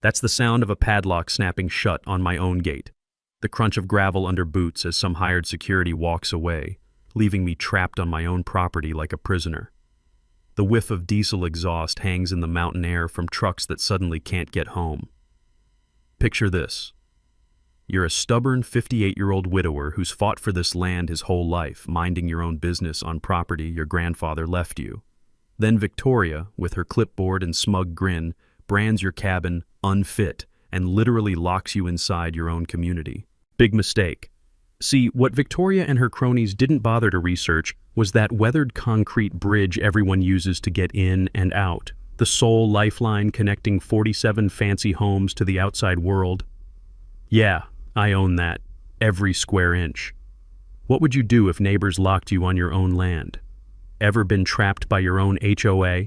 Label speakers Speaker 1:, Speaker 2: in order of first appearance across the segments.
Speaker 1: That's the sound of a padlock snapping shut on my own gate, the crunch of gravel under boots as some hired security walks away, leaving me trapped on my own property like a prisoner. The whiff of diesel exhaust hangs in the mountain air from trucks that suddenly can't get home. Picture this. You're a stubborn 58-year-old widower who's fought for this land his whole life, minding your own business on property your grandfather left you. Then Victoria, with her clipboard and smug grin, brands your cabin unfit and literally locks you inside your own community. Big mistake. See, what Victoria and her cronies didn't bother to research was that weathered concrete bridge everyone uses to get in and out, the sole lifeline connecting 47 fancy homes to the outside world. Yeah, I own that, every square inch. What would you do if neighbors locked you on your own land? Ever been trapped by your own HOA?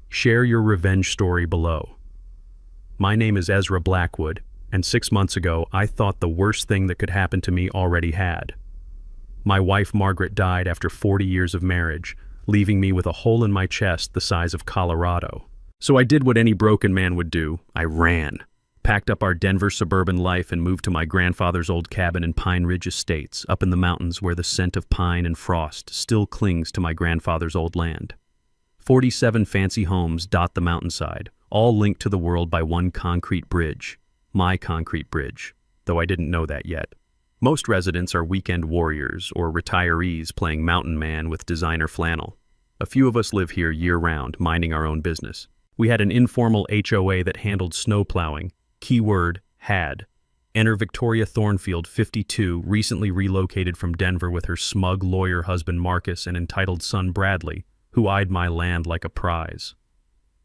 Speaker 1: Share your revenge story below. My name is Ezra Blackwood, and 6 months ago I thought the worst thing that could happen to me already had. My wife Margaret died after 40 years of marriage, leaving me with a hole in my chest the size of Colorado. So I did what any broken man would do. I ran. Packed up our Denver suburban life and moved to my grandfather's old cabin in Pine Ridge Estates, up in the mountains where the scent of pine and frost still clings to my grandfather's old land. 47 fancy homes dot the mountainside, all linked to the world by one concrete bridge. My concrete bridge, though I didn't know that yet. Most residents are weekend warriors or retirees playing mountain man with designer flannel. A few of us live here year-round, minding our own business. We had an informal HOA that handled snow plowing. Keyword, had. Enter Victoria Thornfield, 52, recently relocated from Denver with her smug lawyer husband Marcus and entitled son Bradley, who eyed my land like a prize.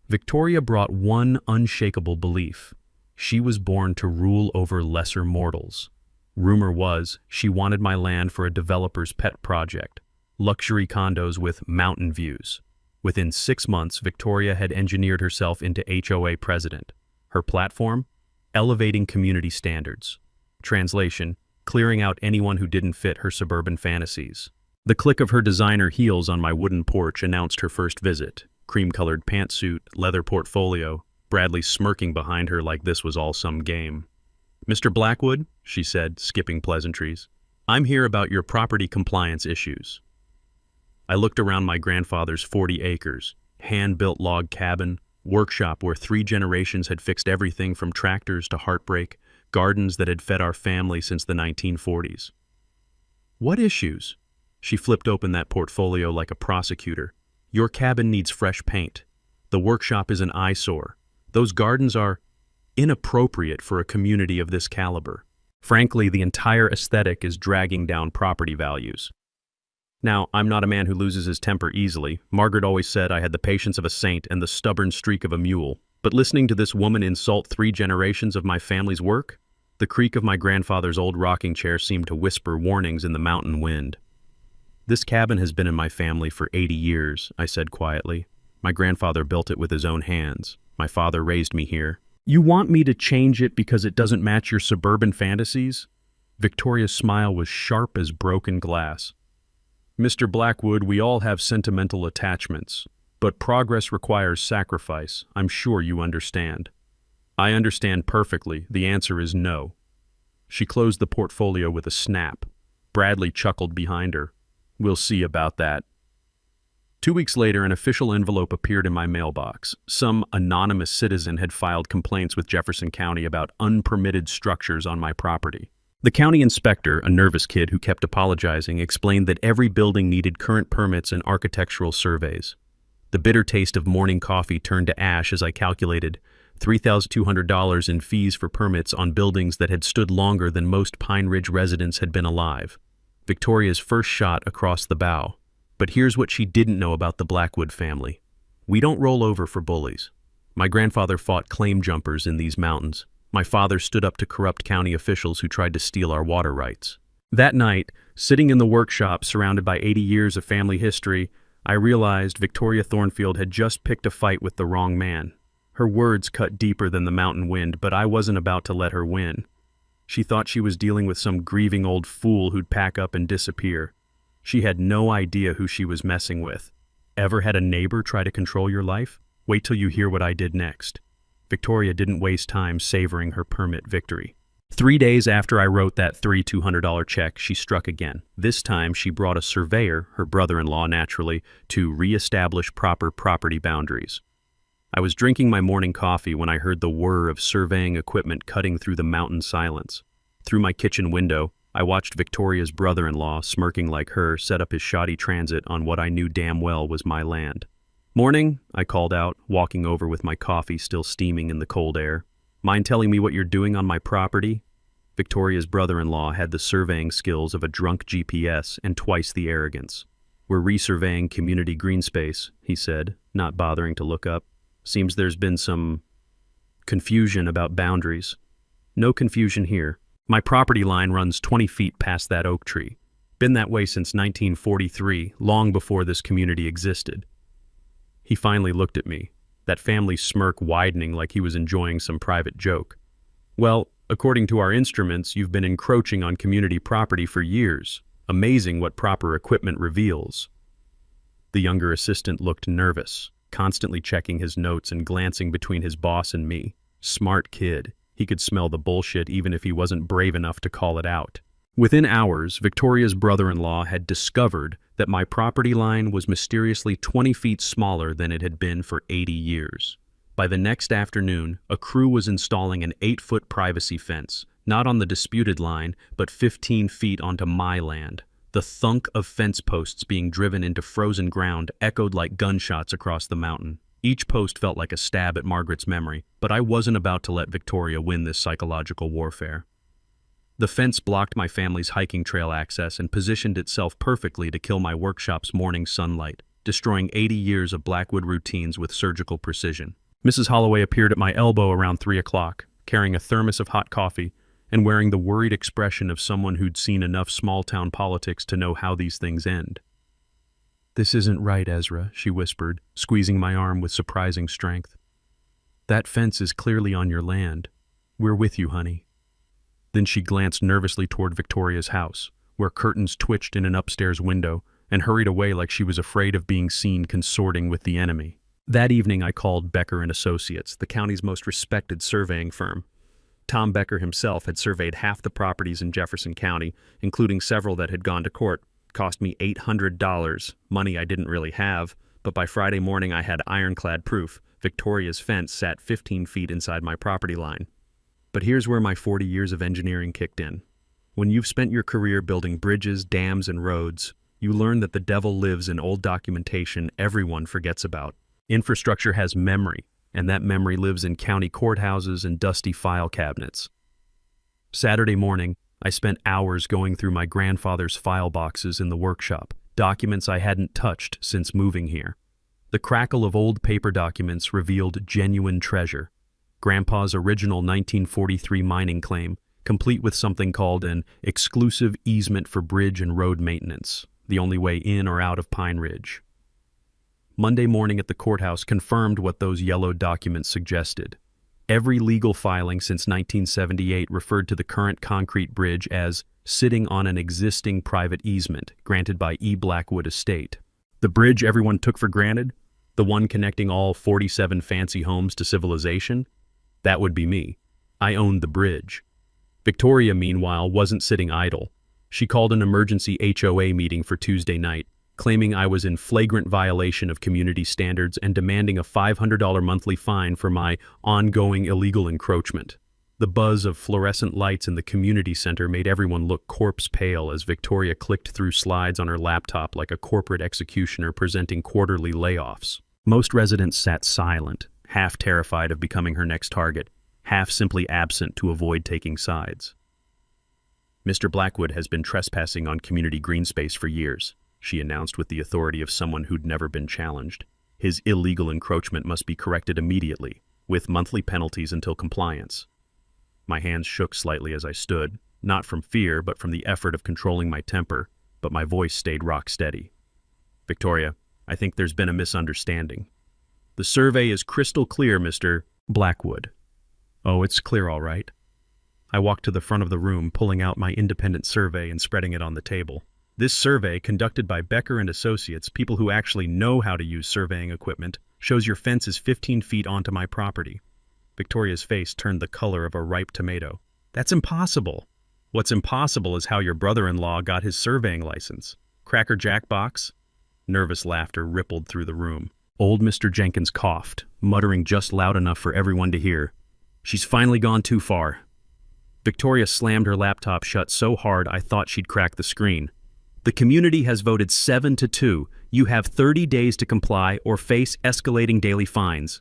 Speaker 1: Victoria brought one unshakable belief. She was born to rule over lesser mortals. Rumor was she wanted my land for a developer's pet project, luxury condos with mountain views. Within 6 months, Victoria had engineered herself into HOA president. Her platform? Elevating community standards. Translation, clearing out anyone who didn't fit her suburban fantasies. The click of her designer heels on my wooden porch announced her first visit. Cream-colored pantsuit, leather portfolio, Bradley smirking behind her like this was all some game. "Mr. Blackwood," she said, skipping pleasantries, "I'm here about your property compliance issues." I looked around my grandfather's 40 acres, hand-built log cabin, workshop where 3 generations had fixed everything from tractors to heartbreak, gardens that had fed our family since the 1940s. "What issues?" She flipped open that portfolio like a prosecutor. "Your cabin needs fresh paint. The workshop is an eyesore. Those gardens are inappropriate for a community of this caliber. Frankly, the entire aesthetic is dragging down property values." Now, I'm not a man who loses his temper easily. Margaret always said I had the patience of a saint and the stubborn streak of a mule. But listening to this woman insult 3 generations of my family's work, the creak of my grandfather's old rocking chair seemed to whisper warnings in the mountain wind. "This cabin has been in my family for 80 years, I said quietly. "My grandfather built it with his own hands. My father raised me here." "You want me to change it because it doesn't match your suburban fantasies?" Victoria's smile was sharp as broken glass. "Mr. Blackwood, we all have sentimental attachments, but progress requires sacrifice. I'm sure you understand." "I understand perfectly. The answer is no." She closed the portfolio with a snap. Bradley chuckled behind her. "We'll see about that." 2 weeks later, an official envelope appeared in my mailbox. Some anonymous citizen had filed complaints with Jefferson County about unpermitted structures on my property. The county inspector, a nervous kid who kept apologizing, explained that every building needed current permits and architectural surveys. The bitter taste of morning coffee turned to ash as I calculated $3,200 in fees for permits on buildings that had stood longer than most Pine Ridge residents had been alive. Victoria's first shot across the bow. But here's what she didn't know about the Blackwood family. We don't roll over for bullies. My grandfather fought claim jumpers in these mountains. My father stood up to corrupt county officials who tried to steal our water rights. That night, sitting in the workshop surrounded by 80 years of family history, I realized Victoria Thornfield had just picked a fight with the wrong man. Her words cut deeper than the mountain wind, but I wasn't about to let her win. She thought she was dealing with some grieving old fool who'd pack up and disappear. She had no idea who she was messing with. Ever had a neighbor try to control your life? Wait till you hear what I did next. Victoria didn't waste time savoring her permit victory. 3 days after I wrote that $200 check, she struck again. This time, she brought a surveyor, her brother-in-law naturally, to re-establish proper property boundaries. I was drinking my morning coffee when I heard the whir of surveying equipment cutting through the mountain silence. Through my kitchen window, I watched Victoria's brother-in-law, smirking like her, set up his shoddy transit on what I knew damn well was my land. "Morning," I called out, walking over with my coffee still steaming in the cold air. "Mind telling me what you're doing on my property?" Victoria's brother-in-law had the surveying skills of a drunk GPS and twice the arrogance. "We're resurveying community green space," he said, not bothering to look up. "Seems there's been some confusion about boundaries." "No confusion here. My property line runs 20 feet past that oak tree. Been that way since 1943, long before this community existed." He finally looked at me, that family smirk widening like he was enjoying some private joke. "Well, according to our instruments, you've been encroaching on community property for years. Amazing what proper equipment reveals." The younger assistant looked nervous, constantly checking his notes and glancing between his boss and me. Smart kid. He could smell the bullshit even if he wasn't brave enough to call it out. Within hours, Victoria's brother-in-law had discovered that my property line was mysteriously 20 feet smaller than it had been for 80 years. By the next afternoon, a crew was installing an 8-foot privacy fence, not on the disputed line, but 15 feet onto my land. The thunk of fence posts being driven into frozen ground echoed like gunshots across the mountain. Each post felt like a stab at Margaret's memory, but I wasn't about to let Victoria win this psychological warfare. The fence blocked my family's hiking trail access and positioned itself perfectly to kill my workshop's morning sunlight, destroying 80 years of Blackwood routines with surgical precision. Mrs. Holloway appeared at my elbow around 3 o'clock, carrying a thermos of hot coffee and wearing the worried expression of someone who'd seen enough small-town politics to know how these things end. "This isn't right, Ezra," she whispered, squeezing my arm with surprising strength. "That fence is clearly on your land. We're with you, honey." Then she glanced nervously toward Victoria's house, where curtains twitched in an upstairs window, and hurried away like she was afraid of being seen consorting with the enemy. That evening I called Becker and Associates, the county's most respected surveying firm. Tom Becker himself had surveyed half the properties in Jefferson County, including several that had gone to court. Cost me $800, money I didn't really have, but by Friday morning I had ironclad proof. Victoria's fence sat 15 feet inside my property line. But here's where my 40 years of engineering kicked in. When you've spent your career building bridges, dams, and roads, you learn that the devil lives in old documentation everyone forgets about. Infrastructure has memory, and that memory lives in county courthouses and dusty file cabinets. Saturday morning, I spent hours going through my grandfather's file boxes in the workshop, documents I hadn't touched since moving here. The crackle of old paper documents revealed genuine treasure. Grandpa's original 1943 mining claim, complete with something called an exclusive easement for bridge and road maintenance, the only way in or out of Pine Ridge. Monday morning at the courthouse confirmed what those yellowed documents suggested. Every legal filing since 1978 referred to the current concrete bridge as sitting on an existing private easement granted by E. Blackwood Estate. The bridge everyone took for granted? The one connecting all 47 fancy homes to civilization? That would be me. I owned the bridge. Victoria, meanwhile, wasn't sitting idle. She called an emergency HOA meeting for Tuesday night, claiming I was in flagrant violation of community standards and demanding a $500 monthly fine for my ongoing illegal encroachment. The buzz of fluorescent lights in the community center made everyone look corpse pale as Victoria clicked through slides on her laptop like a corporate executioner presenting quarterly layoffs. Most residents sat silent, half terrified of becoming her next target, half simply absent to avoid taking sides. "Mr. Blackwood has been trespassing on community green space for years," she announced with the authority of someone who'd never been challenged. "His illegal encroachment must be corrected immediately, with monthly penalties until compliance." My hands shook slightly as I stood, not from fear but from the effort of controlling my temper, but my voice stayed rock steady. "Victoria, I think there's been a misunderstanding. The survey is crystal clear, Mr. Blackwood." "Oh, it's clear all right." I walked to the front of the room, pulling out my independent survey and spreading it on the table. "This survey, conducted by Becker and Associates, people who actually know how to use surveying equipment, shows your fence is 15 feet onto my property." Victoria's face turned the color of a ripe tomato. That's impossible. What's impossible is how your brother-in-law got his surveying license. Cracker Jack box? Nervous laughter rippled through the room. Old Mr. Jenkins coughed, muttering just loud enough for everyone to hear. She's finally gone too far. Victoria slammed her laptop shut so hard I thought she'd crack the screen. The community has voted 7-2. You have 30 days to comply or face escalating daily fines.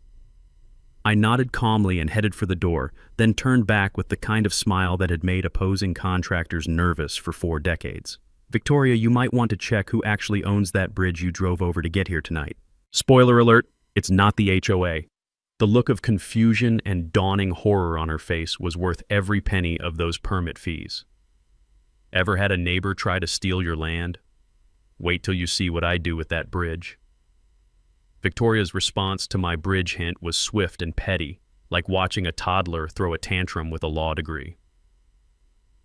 Speaker 1: I nodded calmly and headed for the door, then turned back with the kind of smile that had made opposing contractors nervous for 4 decades. Victoria, you might want to check who actually owns that bridge you drove over to get here tonight. Spoiler alert, it's not the HOA. The look of confusion and dawning horror on her face was worth every penny of those permit fees. Ever had a neighbor try to steal your land? Wait till you see what I do with that bridge. Victoria's response to my bridge hint was swift and petty, like watching a toddler throw a tantrum with a law degree.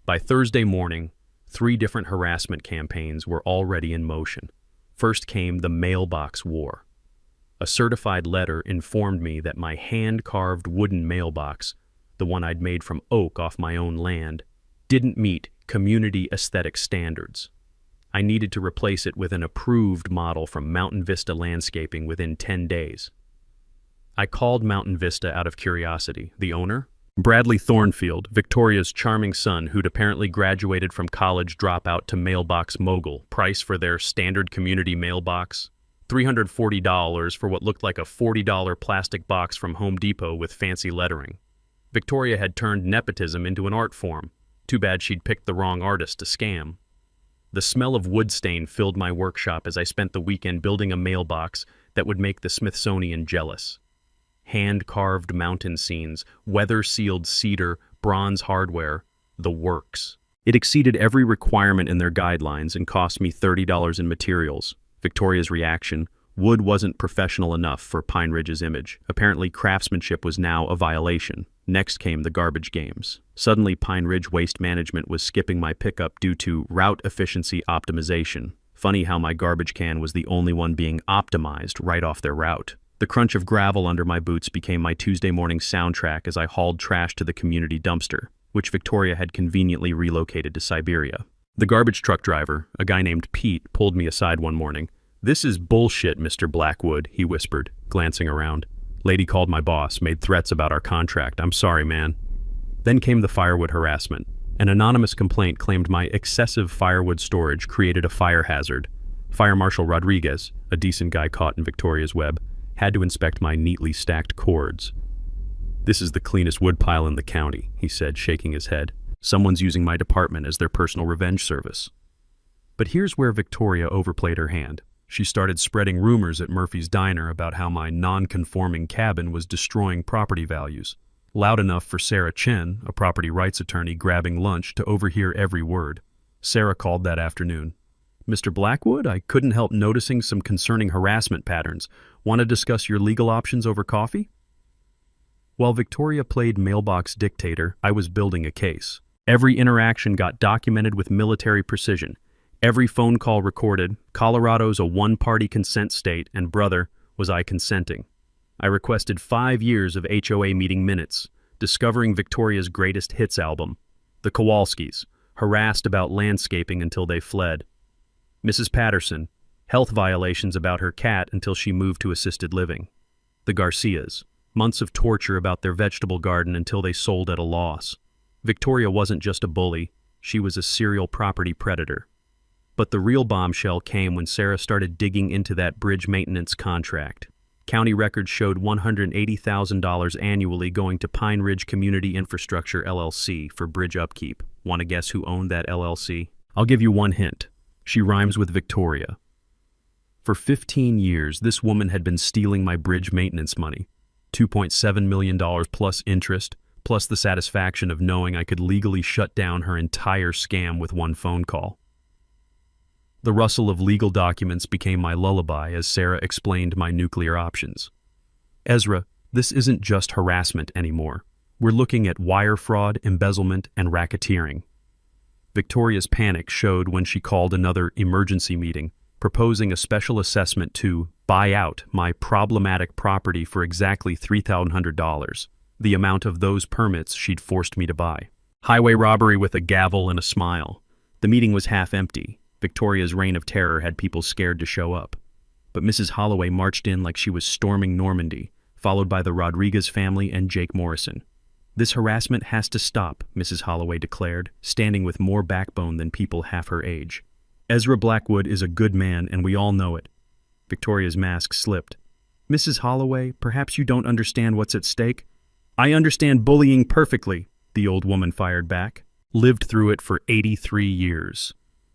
Speaker 1: By Thursday morning, 3 different harassment campaigns were already in motion. First came the mailbox war. A certified letter informed me that my hand-carved wooden mailbox, the one I'd made from oak off my own land, didn't meet community aesthetic standards. I needed to replace it with an approved model from Mountain Vista Landscaping within 10 days. I called Mountain Vista out of curiosity. The owner? Bradley Thornfield, Victoria's charming son who'd apparently graduated from college dropout to mailbox mogul. Price for their standard community mailbox? $340 for what looked like a $40 plastic box from Home Depot with fancy lettering. Victoria had turned nepotism into an art form. Too bad she'd picked the wrong artist to scam. The smell of wood stain filled my workshop as I spent the weekend building a mailbox that would make the Smithsonian jealous. Hand-carved mountain scenes, weather-sealed cedar, bronze hardware, the works. It exceeded every requirement in their guidelines and cost me $30 in materials. Victoria's reaction: wood wasn't professional enough for Pine Ridge's image. Apparently craftsmanship was now a violation. Next came the garbage games. Suddenly Pine Ridge Waste Management was skipping my pickup due to route efficiency optimization. Funny how my garbage can was the only one being optimized right off their route. The crunch of gravel under my boots became my Tuesday morning soundtrack as I hauled trash to the community dumpster, which Victoria had conveniently relocated to Siberia. The garbage truck driver, a guy named Pete, pulled me aside one morning. "This is bullshit, Mr. Blackwood," he whispered, glancing around. "Lady called my boss, made threats about our contract. I'm sorry, man." Then came the firewood harassment. An anonymous complaint claimed my excessive firewood storage created a fire hazard. Fire Marshal Rodriguez, a decent guy caught in Victoria's web, had to inspect my neatly stacked cords. "This is the cleanest woodpile in the county," he said, shaking his head. "Someone's using my department as their personal revenge service." But here's where Victoria overplayed her hand. She started spreading rumors at Murphy's Diner about how my non-conforming cabin was destroying property values. Loud enough for Sarah Chen, a property rights attorney, grabbing lunch, to overhear every word. Sarah called that afternoon. "Mr. Blackwood, I couldn't help noticing some concerning harassment patterns. Want to discuss your legal options over coffee?" While Victoria played mailbox dictator, I was building a case. Every interaction got documented with military precision. Every phone call recorded. Colorado's a one-party consent state, and brother, was I consenting. I requested 5 years of HOA meeting minutes, discovering Victoria's greatest hits album. The Kowalskis, harassed about landscaping until they fled. Mrs. Patterson, health violations about her cat until she moved to assisted living. The Garcias, months of torture about their vegetable garden until they sold at a loss. Victoria wasn't just a bully, she was a serial property predator. But the real bombshell came when Sarah started digging into that bridge maintenance contract. County records showed $180,000 annually going to Pine Ridge Community Infrastructure LLC for bridge upkeep. Want to guess who owned that LLC? I'll give you one hint. She rhymes with Victoria. For 15 years, this woman had been stealing my bridge maintenance money. $2.7 million plus interest, plus the satisfaction of knowing I could legally shut down her entire scam with one phone call. The rustle of legal documents became my lullaby as Sarah explained my nuclear options. "Ezra, this isn't just harassment anymore. We're looking at wire fraud, embezzlement, and racketeering." Victoria's panic showed when she called another emergency meeting, proposing a special assessment to buy out my problematic property for exactly $3,100. the amount of those permits she'd forced me to buy. Highway robbery with a gavel and a smile. The meeting was half empty. Victoria's reign of terror had people scared to show up. But Mrs. Holloway marched in like she was storming Normandy, followed by the Rodriguez family and Jake Morrison. "This harassment has to stop," Mrs. Holloway declared, standing with more backbone than people half her age. "Ezra Blackwood is a good man, and we all know it." Victoria's mask slipped. "Mrs. Holloway, perhaps you don't understand what's at stake." "I understand bullying perfectly," the old woman fired back. "Lived through it for 83 years.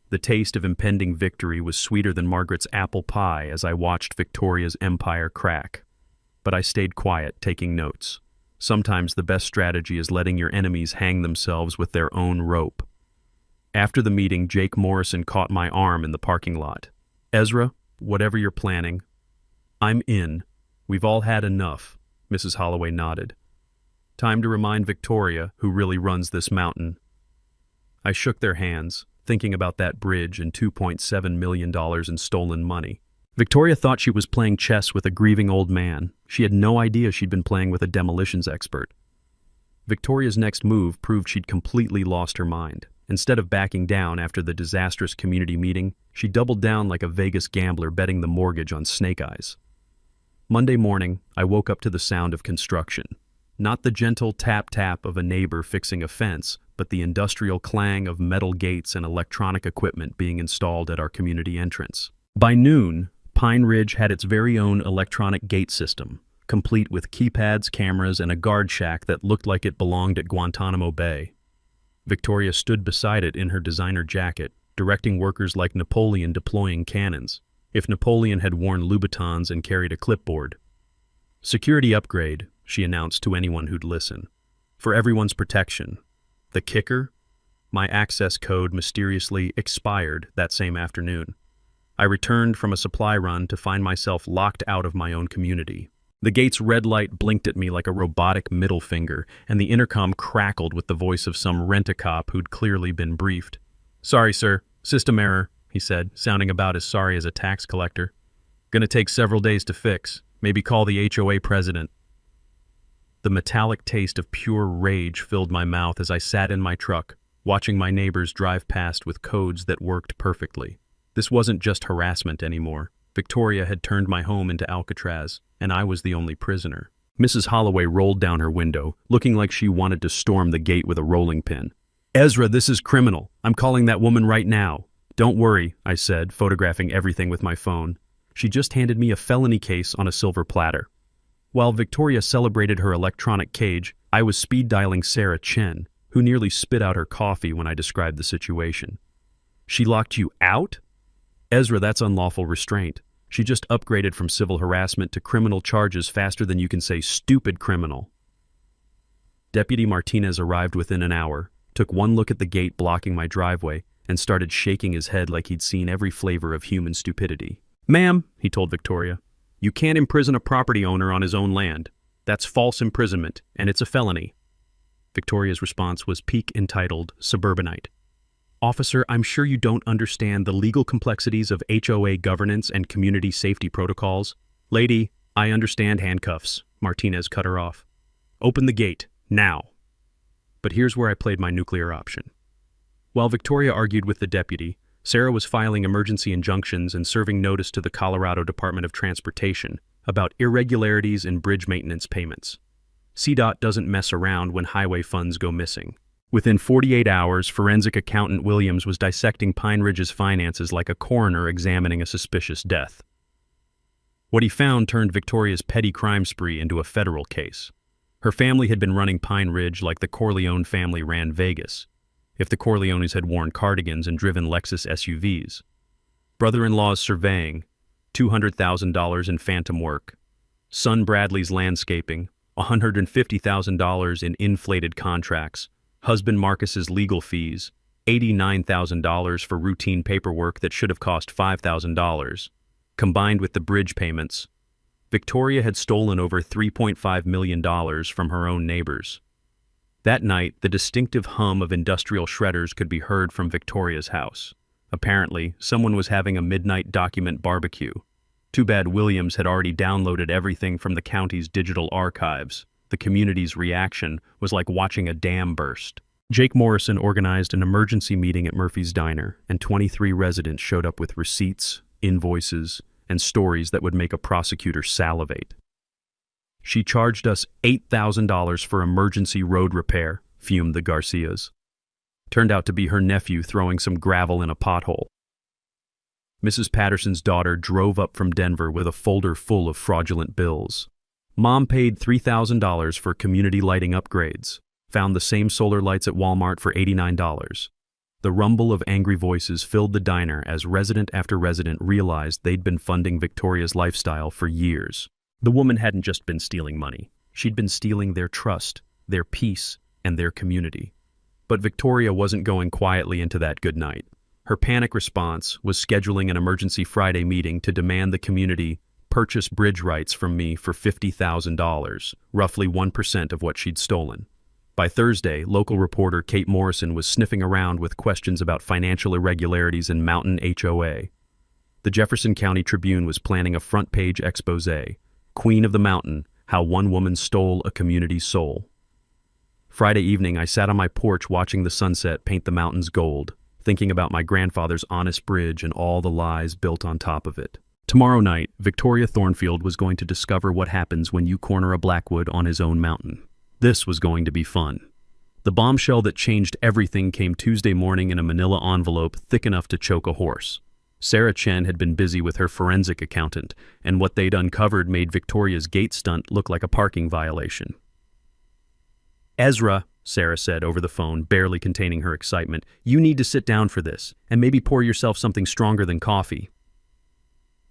Speaker 1: The taste of impending victory was sweeter than Margaret's apple pie as I watched Victoria's empire crack. But I stayed quiet, taking notes. Sometimes the best strategy is letting your enemies hang themselves with their own rope. After the meeting, Jake Morrison caught my arm in the parking lot. "Ezra, whatever you're planning." "I'm in. We've all had enough," Mrs. Holloway nodded. "Time to remind Victoria who really runs this mountain." I shook their hands, thinking about that bridge and $2.7 million in stolen money. Victoria thought she was playing chess with a grieving old man. She had no idea she'd been playing with a demolitions expert. Victoria's next move proved she'd completely lost her mind. Instead of backing down after the disastrous community meeting, she doubled down like a Vegas gambler betting the mortgage on snake eyes. Monday morning, I woke up to the sound of construction. Not the gentle tap-tap of a neighbor fixing a fence, but the industrial clang of metal gates and electronic equipment being installed at our community entrance. By noon, Pine Ridge had its very own electronic gate system, complete with keypads, cameras, and a guard shack that looked like it belonged at Guantanamo Bay. Victoria stood beside it in her designer jacket, directing workers like Napoleon deploying cannons, if Napoleon had worn Louboutins and carried a clipboard. "Security upgrade," she announced to anyone who'd listen. "For everyone's protection." The kicker? My access code mysteriously expired that same afternoon. I returned from a supply run to find myself locked out of my own community. The gate's red light blinked at me like a robotic middle finger, and the intercom crackled with the voice of some rent-a-cop who'd clearly been briefed. "Sorry, sir. System error," he said, sounding about as sorry as a tax collector. "Gonna take several days to fix. Maybe call the HOA president." The metallic taste of pure rage filled my mouth as I sat in my truck, watching my neighbors drive past with codes that worked perfectly. This wasn't just harassment anymore. Victoria had turned my home into Alcatraz, and I was the only prisoner. Mrs. Holloway rolled down her window, looking like she wanted to storm the gate with a rolling pin. "Ezra, this is criminal. I'm calling that woman right now." "Don't worry," I said, photographing everything with my phone. She just handed me a felony case on a silver platter. While Victoria celebrated her electronic cage, I was speed-dialing Sarah Chen, who nearly spit out her coffee when I described the situation. "She locked you out?" "Ezra, that's unlawful restraint. She just upgraded from civil harassment to criminal charges faster than you can say stupid criminal." Deputy Martinez arrived within an hour, took one look at the gate blocking my driveway, and started shaking his head like he'd seen every flavor of human stupidity. "Ma'am," he told Victoria, "you can't imprison a property owner on his own land. That's false imprisonment, and it's a felony." Victoria's response was peak entitled Suburbanite. "Officer, I'm sure you don't understand the legal complexities of HOA governance and community safety protocols." "Lady, I understand handcuffs," Martinez cut her off. "Open the gate, now." But here's where I played my nuclear option. While Victoria argued with the deputy, Sarah was filing emergency injunctions and serving notice to the Colorado Department of Transportation about irregularities in bridge maintenance payments. CDOT doesn't mess around when highway funds go missing. Within 48 hours, forensic accountant Williams was dissecting Pine Ridge's finances like a coroner examining a suspicious death. What he found turned Victoria's petty crime spree into a federal case. Her family had been running Pine Ridge like the Corleone family ran Vegas, if the Corleones had worn cardigans and driven Lexus SUVs. Brother-in-law's surveying, $200,000 in phantom work. Son Bradley's landscaping, $150,000 in inflated contracts. Husband Marcus's legal fees, $89,000 for routine paperwork that should have cost $5,000. Combined with the bridge payments, Victoria had stolen over $3.5 million from her own neighbors. That night, the distinctive hum of industrial shredders could be heard from Victoria's house. Apparently, someone was having a midnight document barbecue. Too bad Williams had already downloaded everything from the county's digital archives. The community's reaction was like watching a dam burst. Jake Morrison organized an emergency meeting at Murphy's Diner, and 23 residents showed up with receipts, invoices, and stories that would make a prosecutor salivate. "She charged us $8,000 for emergency road repair," fumed the Garcias. Turned out to be her nephew throwing some gravel in a pothole. Mrs. Patterson's daughter drove up from Denver with a folder full of fraudulent bills. Mom paid $3,000 for community lighting upgrades, found the same solar lights at Walmart for $89. The rumble of angry voices filled the diner as resident after resident realized they'd been funding Victoria's lifestyle for years. The woman hadn't just been stealing money. She'd been stealing their trust, their peace, and their community. But Victoria wasn't going quietly into that good night. Her panic response was scheduling an emergency Friday meeting to demand the community purchase bridge rights from me for $50,000, roughly 1% of what she'd stolen. By Thursday, local reporter Kate Morrison was sniffing around with questions about financial irregularities in Mountain HOA. The Jefferson County Tribune was planning a front-page exposé, Queen of the Mountain, How One Woman Stole a Community's Soul. Friday evening, I sat on my porch watching the sunset paint the mountains gold, thinking about my grandfather's honest bridge and all the lies built on top of it. Tomorrow night, Victoria Thornfield was going to discover what happens when you corner a Blackwood on his own mountain. This was going to be fun. The bombshell that changed everything came Tuesday morning in a manila envelope thick enough to choke a horse. Sarah Chen had been busy with her forensic accountant, and what they'd uncovered made Victoria's gate stunt look like a parking violation. "Ezra," Sarah said over the phone, barely containing her excitement, "you need to sit down for this, and maybe pour yourself something stronger than coffee."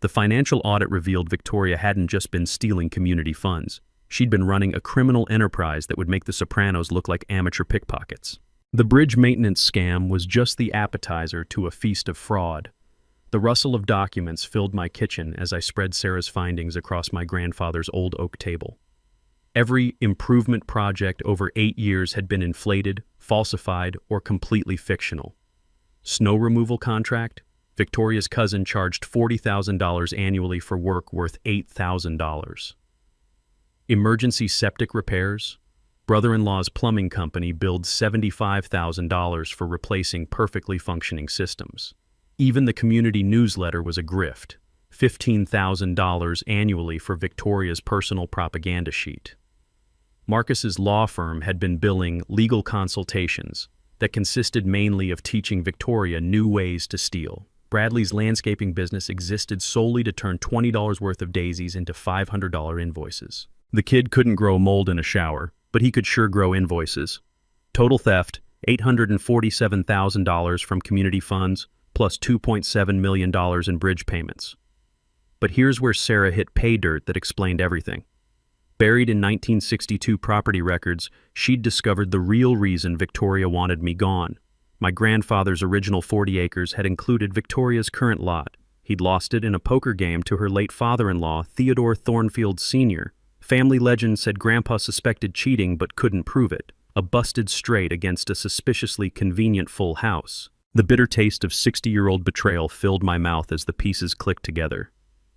Speaker 1: The financial audit revealed Victoria hadn't just been stealing community funds. She'd been running a criminal enterprise that would make the Sopranos look like amateur pickpockets. The bridge maintenance scam was just the appetizer to a feast of fraud. The rustle of documents filled my kitchen as I spread Sarah's findings across my grandfather's old oak table. Every improvement project over 8 years had been inflated, falsified, or completely fictional. Snow removal contract? Victoria's cousin charged $40,000 annually for work worth $8,000. Emergency septic repairs? Brother-in-law's plumbing company billed $75,000 for replacing perfectly functioning systems. Even the community newsletter was a grift, $15,000 annually for Victoria's personal propaganda sheet. Marcus's law firm had been billing legal consultations that consisted mainly of teaching Victoria new ways to steal. Bradley's landscaping business existed solely to turn $20 worth of daisies into $500 invoices. The kid couldn't grow mold in a shower, but he could sure grow invoices. Total theft, $847,000 from community funds, plus $2.7 million in bridge payments. But here's where Sarah hit pay dirt that explained everything. Buried in 1962 property records, she'd discovered the real reason Victoria wanted me gone. My grandfather's original 40 acres had included Victoria's current lot. He'd lost it in a poker game to her late father-in-law, Theodore Thornfield Sr. Family legend said Grandpa suspected cheating but couldn't prove it, a busted straight against a suspiciously convenient full house. The bitter taste of 60-year-old betrayal filled my mouth as the pieces clicked together.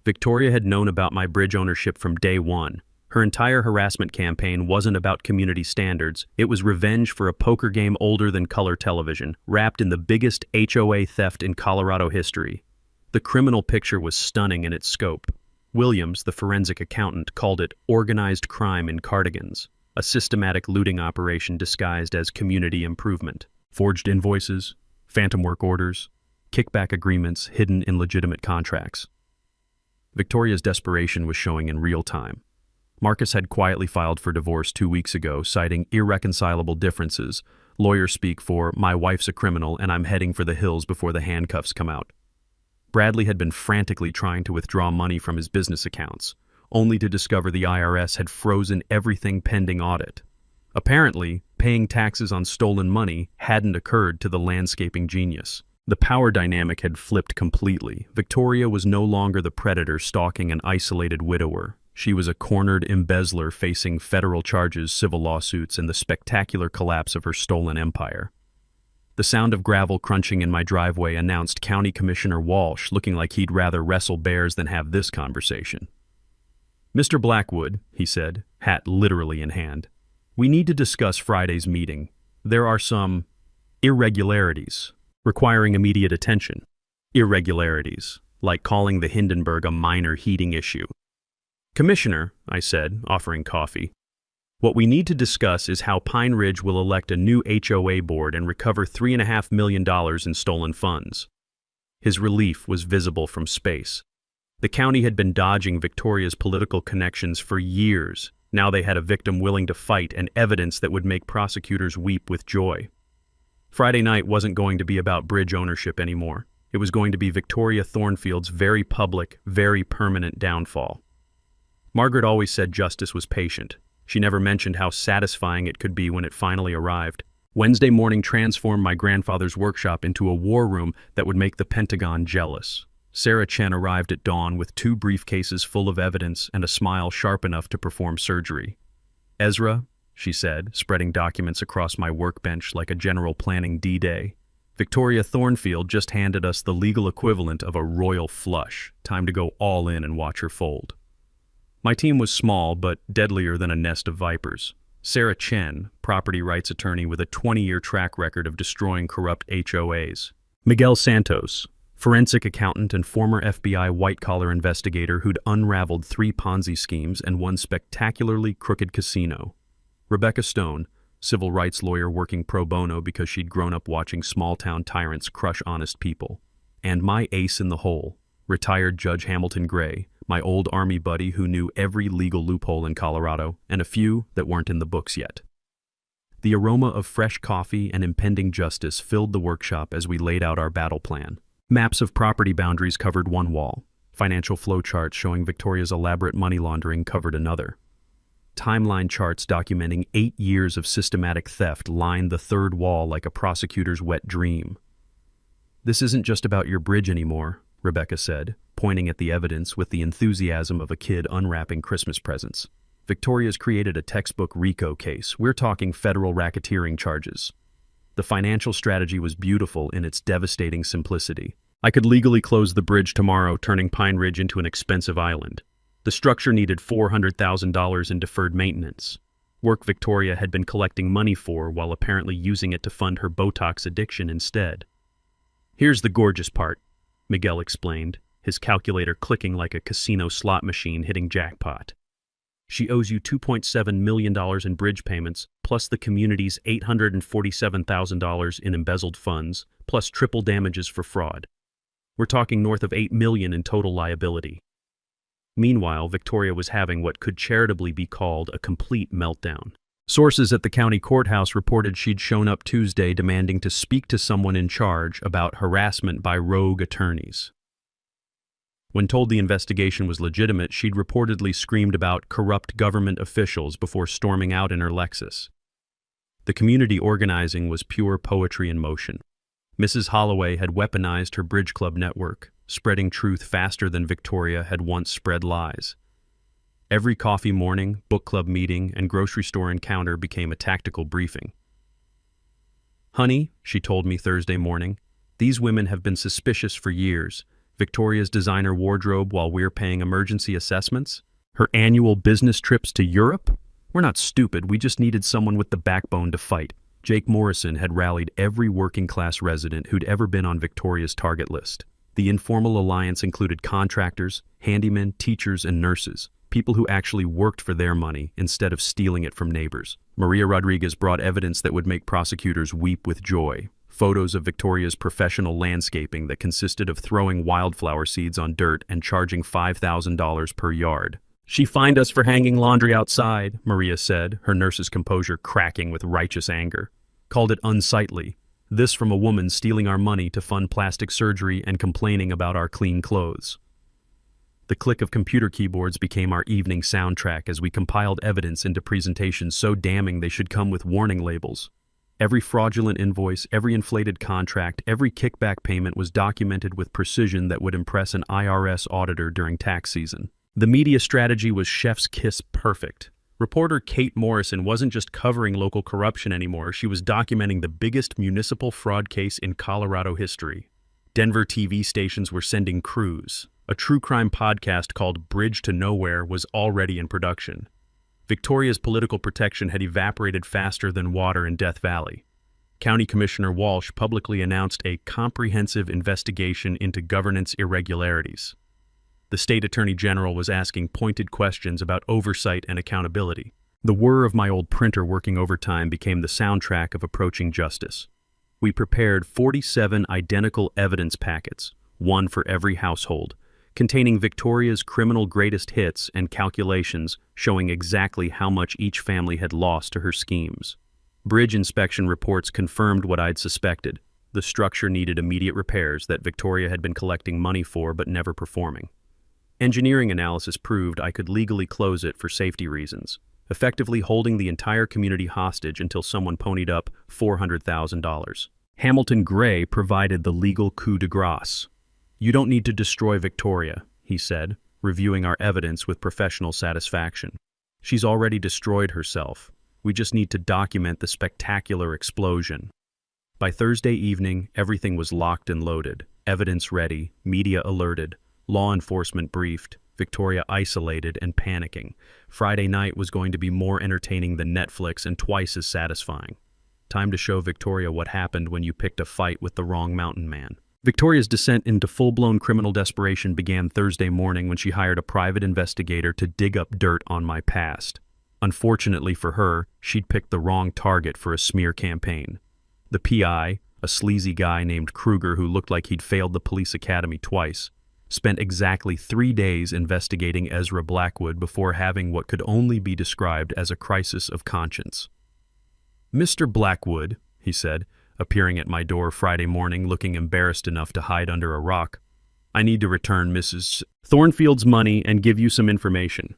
Speaker 1: Victoria had known about my bridge ownership from day one. Her entire harassment campaign wasn't about community standards. It was revenge for a poker game older than color television, wrapped in the biggest HOA theft in Colorado history. The criminal picture was stunning in its scope. Williams, the forensic accountant, called it organized crime in cardigans, a systematic looting operation disguised as community improvement. Forged invoices, phantom work orders, kickback agreements hidden in legitimate contracts. Victoria's desperation was showing in real time. Marcus had quietly filed for divorce 2 weeks ago, citing irreconcilable differences. Lawyers speak for, "My wife's a criminal and I'm heading for the hills before the handcuffs come out." Bradley had been frantically trying to withdraw money from his business accounts, only to discover the IRS had frozen everything pending audit. Apparently, paying taxes on stolen money hadn't occurred to the landscaping genius. The power dynamic had flipped completely. Victoria was no longer the predator stalking an isolated widower. She was a cornered embezzler facing federal charges, civil lawsuits, and the spectacular collapse of her stolen empire. The sound of gravel crunching in my driveway announced County Commissioner Walsh, looking like he'd rather wrestle bears than have this conversation. "Mr. Blackwood," he said, hat literally in hand. "We need to discuss Friday's meeting. There are some irregularities requiring immediate attention." Irregularities, like calling the Hindenburg a minor heating issue. "Commissioner," I said, offering coffee, "what we need to discuss is how Pine Ridge will elect a new HOA board and recover $3.5 million in stolen funds." His relief was visible from space. The county had been dodging Victoria's political connections for years. Now they had a victim willing to fight and evidence that would make prosecutors weep with joy. Friday night wasn't going to be about bridge ownership anymore. It was going to be Victoria Thornfield's very public, very permanent downfall. Margaret always said justice was patient. She never mentioned how satisfying it could be when it finally arrived. Wednesday morning transformed my grandfather's workshop into a war room that would make the Pentagon jealous. Sarah Chen arrived at dawn with 2 briefcases full of evidence and a smile sharp enough to perform surgery. "Ezra," she said, spreading documents across my workbench like a general planning D-Day, "Victoria Thornfield just handed us the legal equivalent of a royal flush. Time to go all in and watch her fold." My team was small, but deadlier than a nest of vipers. Sarah Chen, property rights attorney with a 20-year track record of destroying corrupt HOAs. Miguel Santos, forensic accountant and former FBI white-collar investigator who'd unraveled 3 Ponzi schemes and one spectacularly crooked casino. Rebecca Stone, civil rights lawyer working pro bono because she'd grown up watching small-town tyrants crush honest people. And my ace in the hole, retired Judge Hamilton Gray, my old Army buddy who knew every legal loophole in Colorado, and a few that weren't in the books yet. The aroma of fresh coffee and impending justice filled the workshop as we laid out our battle plan. Maps of property boundaries covered one wall. Financial flowcharts showing Victoria's elaborate money laundering covered another. Timeline charts documenting 8 years of systematic theft lined the third wall like a prosecutor's wet dream. "This isn't just about your bridge anymore," Rebecca said, pointing at the evidence with the enthusiasm of a kid unwrapping Christmas presents. "Victoria's created a textbook RICO case. We're talking federal racketeering charges." The financial strategy was beautiful in its devastating simplicity. I could legally close the bridge tomorrow, turning Pine Ridge into an expensive island. The structure needed $400,000 in deferred maintenance, work Victoria had been collecting money for while apparently using it to fund her Botox addiction instead. "Here's the gorgeous part," Miguel explained, his calculator clicking like a casino slot machine hitting jackpot. "She owes you $2.7 million in bridge payments, plus the community's $847,000 in embezzled funds, plus triple damages for fraud. We're talking north of $8 million in total liability." Meanwhile, Victoria was having what could charitably be called a complete meltdown. Sources at the county courthouse reported she'd shown up Tuesday demanding to speak to someone in charge about harassment by rogue attorneys. When told the investigation was legitimate, she'd reportedly screamed about corrupt government officials before storming out in her Lexus. The community organizing was pure poetry in motion. Mrs. Holloway had weaponized her Bridge Club network, spreading truth faster than Victoria had once spread lies. Every coffee morning, book club meeting, and grocery store encounter became a tactical briefing. "Honey," she told me Thursday morning, "these women have been suspicious for years. Victoria's designer wardrobe while we're paying emergency assessments? Her annual business trips to Europe? We're not stupid, we just needed someone with the backbone to fight." Jake Morrison had rallied every working-class resident who'd ever been on Victoria's target list. The informal alliance included contractors, handymen, teachers, and nurses, people who actually worked for their money instead of stealing it from neighbors. Maria Rodriguez brought evidence that would make prosecutors weep with joy. Photos of Victoria's professional landscaping that consisted of throwing wildflower seeds on dirt and charging $5,000 per yard. "She fined us for hanging laundry outside," Maria said, her nurse's composure cracking with righteous anger. "Called it unsightly. This from a woman stealing our money to fund plastic surgery and complaining about our clean clothes." The click of computer keyboards became our evening soundtrack as we compiled evidence into presentations so damning they should come with warning labels. Every fraudulent invoice, every inflated contract, every kickback payment was documented with precision that would impress an IRS auditor during tax season. The media strategy was chef's kiss perfect. Reporter Kate Morrison wasn't just covering local corruption anymore, she was documenting the biggest municipal fraud case in Colorado history. Denver TV stations were sending crews. A true crime podcast called Bridge to Nowhere was already in production. Victoria's political protection had evaporated faster than water in Death Valley. County Commissioner Walsh publicly announced a comprehensive investigation into governance irregularities. The state attorney general was asking pointed questions about oversight and accountability. The whir of my old printer working overtime became the soundtrack of approaching justice. We prepared 47 identical evidence packets, one for every household, containing Victoria's criminal greatest hits and calculations showing exactly how much each family had lost to her schemes. Bridge inspection reports confirmed what I'd suspected. The structure needed immediate repairs that Victoria had been collecting money for but never performing. Engineering analysis proved I could legally close it for safety reasons, effectively holding the entire community hostage until someone ponied up $400,000. Hamilton Gray provided the legal coup de grace. "You don't need to destroy Victoria," he said, reviewing our evidence with professional satisfaction. "She's already destroyed herself. We just need to document the spectacular explosion." By Thursday evening, everything was locked and loaded, evidence ready, media alerted, law enforcement briefed, Victoria isolated and panicking. Friday night was going to be more entertaining than Netflix and twice as satisfying. Time to show Victoria what happened when you picked a fight with the wrong mountain man. Victoria's descent into full-blown criminal desperation began Thursday morning when she hired a private investigator to dig up dirt on my past. Unfortunately for her, she'd picked the wrong target for a smear campaign. The PI, a sleazy guy named Kruger who looked like he'd failed the police academy twice, spent exactly 3 days investigating Ezra Blackwood before having what could only be described as a crisis of conscience. "Mr. Blackwood," he said, appearing at my door Friday morning looking embarrassed enough to hide under a rock, "I need to return Mrs. Thornfield's money and give you some information.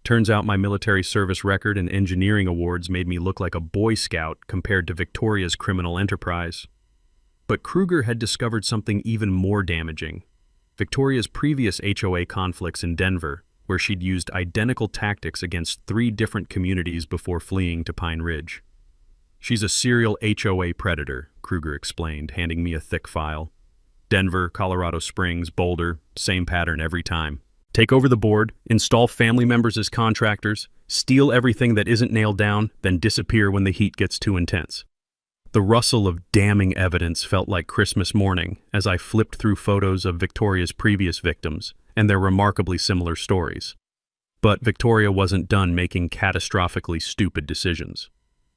Speaker 1: Turns out my military service record and engineering awards made me look like a Boy Scout compared to Victoria's criminal enterprise." But Kruger had discovered something even more damaging. Victoria's previous HOA conflicts in Denver, where she'd used identical tactics against 3 different communities before fleeing to Pine Ridge. "She's a serial HOA predator," Kruger explained, handing me a thick file. "Denver, Colorado Springs, Boulder, same pattern every time. Take over the board, install family members as contractors, steal everything that isn't nailed down, then disappear when the heat gets too intense." The rustle of damning evidence felt like Christmas morning as I flipped through photos of Victoria's previous victims and their remarkably similar stories. But Victoria wasn't done making catastrophically stupid decisions.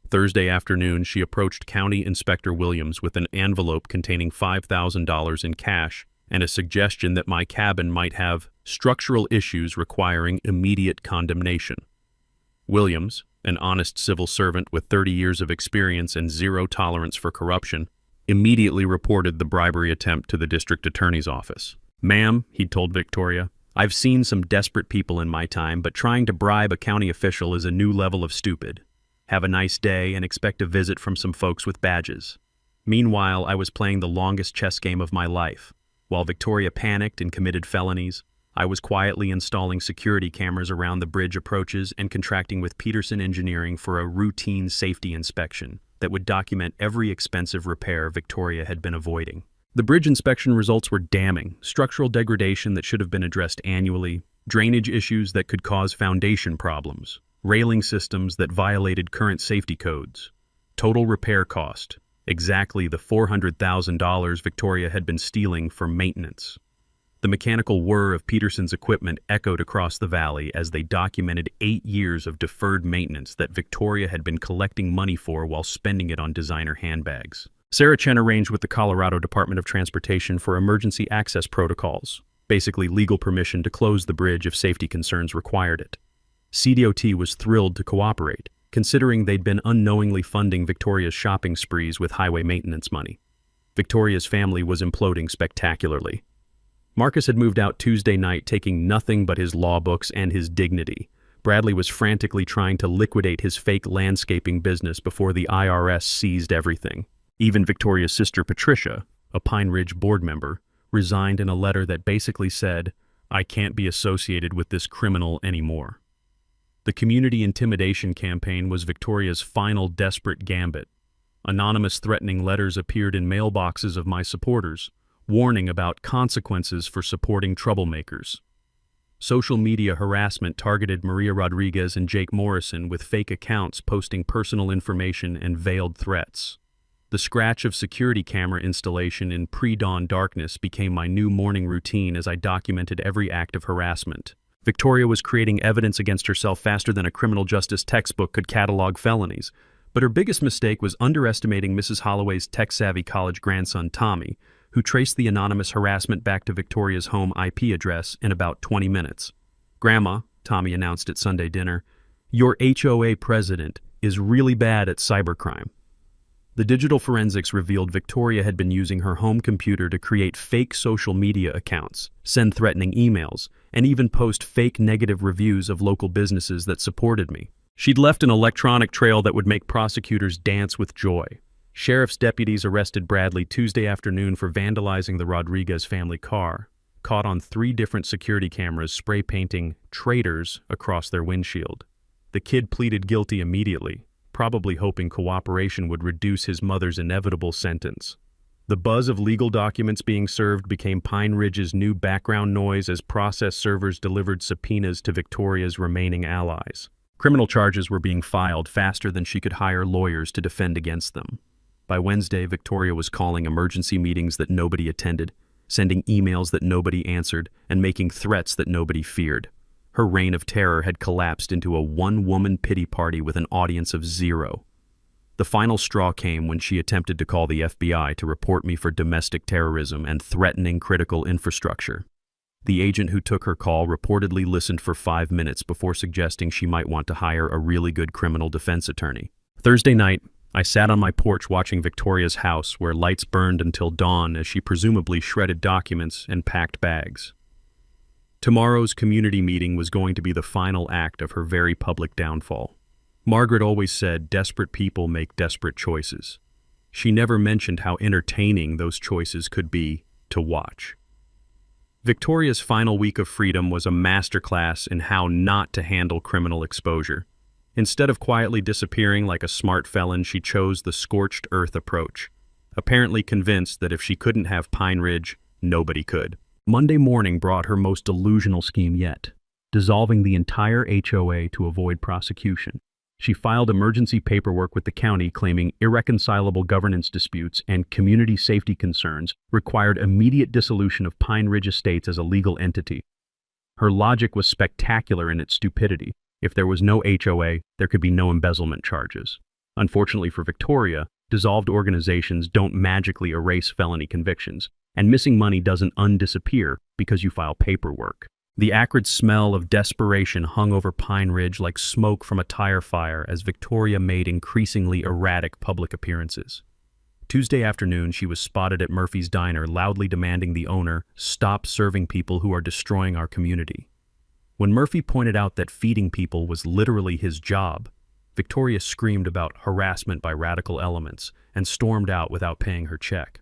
Speaker 1: Thursday afternoon, she approached County Inspector Williams with an envelope containing $5,000 in cash and a suggestion that my cabin might have structural issues requiring immediate condemnation. Williams, an honest civil servant with 30 years of experience and zero tolerance for corruption, immediately reported the bribery attempt to the district attorney's office. "Ma'am," he told Victoria, "I've seen some desperate people in my time, but trying to bribe a county official is a new level of stupid. Have a nice day and expect a visit from some folks with badges." Meanwhile, I was playing the longest chess game of my life. While Victoria panicked and committed felonies, I was quietly installing security cameras around the bridge approaches and contracting with Peterson Engineering for a routine safety inspection that would document every expensive repair Victoria had been avoiding. The bridge inspection results were damning: structural degradation that should have been addressed annually, drainage issues that could cause foundation problems, railing systems that violated current safety codes. Total repair cost: exactly the $400,000 Victoria had been stealing for maintenance. The mechanical whir of Peterson's equipment echoed across the valley as they documented 8 years of deferred maintenance that Victoria had been collecting money for while spending it on designer handbags. Sarah Chen arranged with the Colorado Department of Transportation for emergency access protocols, basically legal permission to close the bridge if safety concerns required it. CDOT was thrilled to cooperate, considering they'd been unknowingly funding Victoria's shopping sprees with highway maintenance money. Victoria's family was imploding spectacularly. Marcus had moved out Tuesday night, taking nothing but his law books and his dignity. Bradley was frantically trying to liquidate his fake landscaping business before the IRS seized everything. Even Victoria's sister Patricia, a Pine Ridge board member, resigned in a letter that basically said, "I can't be associated with this criminal anymore." The community intimidation campaign was Victoria's final desperate gambit. Anonymous threatening letters appeared in mailboxes of my supporters, warning about consequences for supporting troublemakers. Social media harassment targeted Maria Rodriguez and Jake Morrison with fake accounts posting personal information and veiled threats. The scratch of security camera installation in pre-dawn darkness became my new morning routine as I documented every act of harassment. Victoria was creating evidence against herself faster than a criminal justice textbook could catalog felonies. But her biggest mistake was underestimating Mrs. Holloway's tech-savvy college grandson, Tommy, who traced the anonymous harassment back to Victoria's home IP address in about 20 minutes. "Grandma," Tommy announced at Sunday dinner, "your HOA president is really bad at cybercrime." The digital forensics revealed Victoria had been using her home computer to create fake social media accounts, send threatening emails, and even post fake negative reviews of local businesses that supported me. She'd left an electronic trail that would make prosecutors dance with joy. Sheriff's deputies arrested Bradley Tuesday afternoon for vandalizing the Rodriguez family car, caught on 3 different security cameras spray painting "traitors" across their windshield. The kid pleaded guilty immediately, probably hoping cooperation would reduce his mother's inevitable sentence. The buzz of legal documents being served became Pine Ridge's new background noise as process servers delivered subpoenas to Victoria's remaining allies. Criminal charges were being filed faster than she could hire lawyers to defend against them. By Wednesday, Victoria was calling emergency meetings that nobody attended, sending emails that nobody answered, and making threats that nobody feared. Her reign of terror had collapsed into a one-woman pity party with an audience of 0. The final straw came when she attempted to call the FBI to report me for domestic terrorism and threatening critical infrastructure. The agent who took her call reportedly listened for 5 minutes before suggesting she might want to hire a really good criminal defense attorney. Thursday night, I sat on my porch watching Victoria's house where lights burned until dawn as she presumably shredded documents and packed bags. Tomorrow's community meeting was going to be the final act of her very public downfall. Margaret always said desperate people make desperate choices. She never mentioned how entertaining those choices could be to watch. Victoria's final week of freedom was a masterclass in how not to handle criminal exposure. Instead of quietly disappearing like a smart felon, she chose the scorched earth approach, apparently convinced that if she couldn't have Pine Ridge, nobody could. Monday morning brought her most delusional scheme yet, dissolving the entire HOA to avoid prosecution. She filed emergency paperwork with the county claiming irreconcilable governance disputes and community safety concerns required immediate dissolution of Pine Ridge Estates as a legal entity. Her logic was spectacular in its stupidity. If there was no HOA, there could be no embezzlement charges. Unfortunately for Victoria, dissolved organizations don't magically erase felony convictions, and missing money doesn't undisappear because you file paperwork. The acrid smell of desperation hung over Pine Ridge like smoke from a tire fire as Victoria made increasingly erratic public appearances. Tuesday afternoon, she was spotted at Murphy's Diner loudly demanding the owner stop serving people who are destroying our community. When Murphy pointed out that feeding people was literally his job, Victoria screamed about harassment by radical elements and stormed out without paying her check.